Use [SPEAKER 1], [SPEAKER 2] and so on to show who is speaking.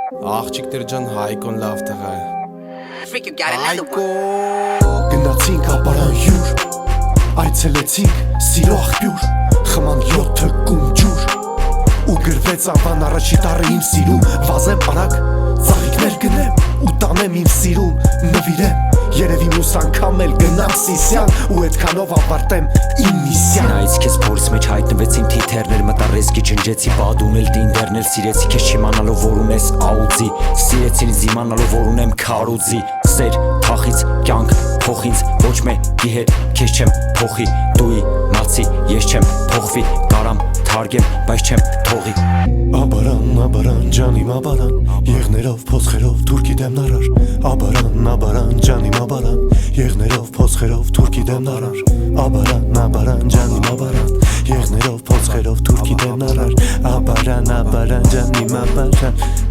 [SPEAKER 1] Աղջիկներ ջան, Հայկոն լավ տղա է։
[SPEAKER 2] Freak, you got another one.
[SPEAKER 1] Հայկո
[SPEAKER 3] Գնացինք ապարան հյուր, այցելեցինք սիրո աղբյուր, խման 7 կում ջուր, ու գրվեց անվան առաջի տառը իմ սիրում, վազեմ արագ, ծաղիկներ գնեմ, ու տանեմ իմ սիրուն, նվիրեմ, երևի մյուս անգամ էլ գնամ Սիսիան, ու այդքանով ավարտեմ իմ միսիան։
[SPEAKER 4] Նայից քեզ փորձ մեջ հայտնվեցին թիթերներ, մտա ռեզկի ջնջեցի բադունել դինդերներ, սիրեցի քեզ չիմանալով որ ունես աուդի, սիրեցին զիմանալով որ ունեմ քարուձի, սեր թախից կյանք փոխինց, ոչ մեկի հետ քեզ չեմ փոխի, դուի մացի ես չեմ փոխվի, կարամ թարգեմ, բայց չեմ թողի։
[SPEAKER 3] Աբարան ջանիմ աբարան, եղներով փոսխերով թուրքի դեմ նարար, աբարան ջանիմ աբարան, եղներով փոսխերով թուրքի դեմ նարար, աբարան ջանիմ աբարան, եղներով փոսխերով թուրքի դեմ նարար, աբարան ջանիմ աբարան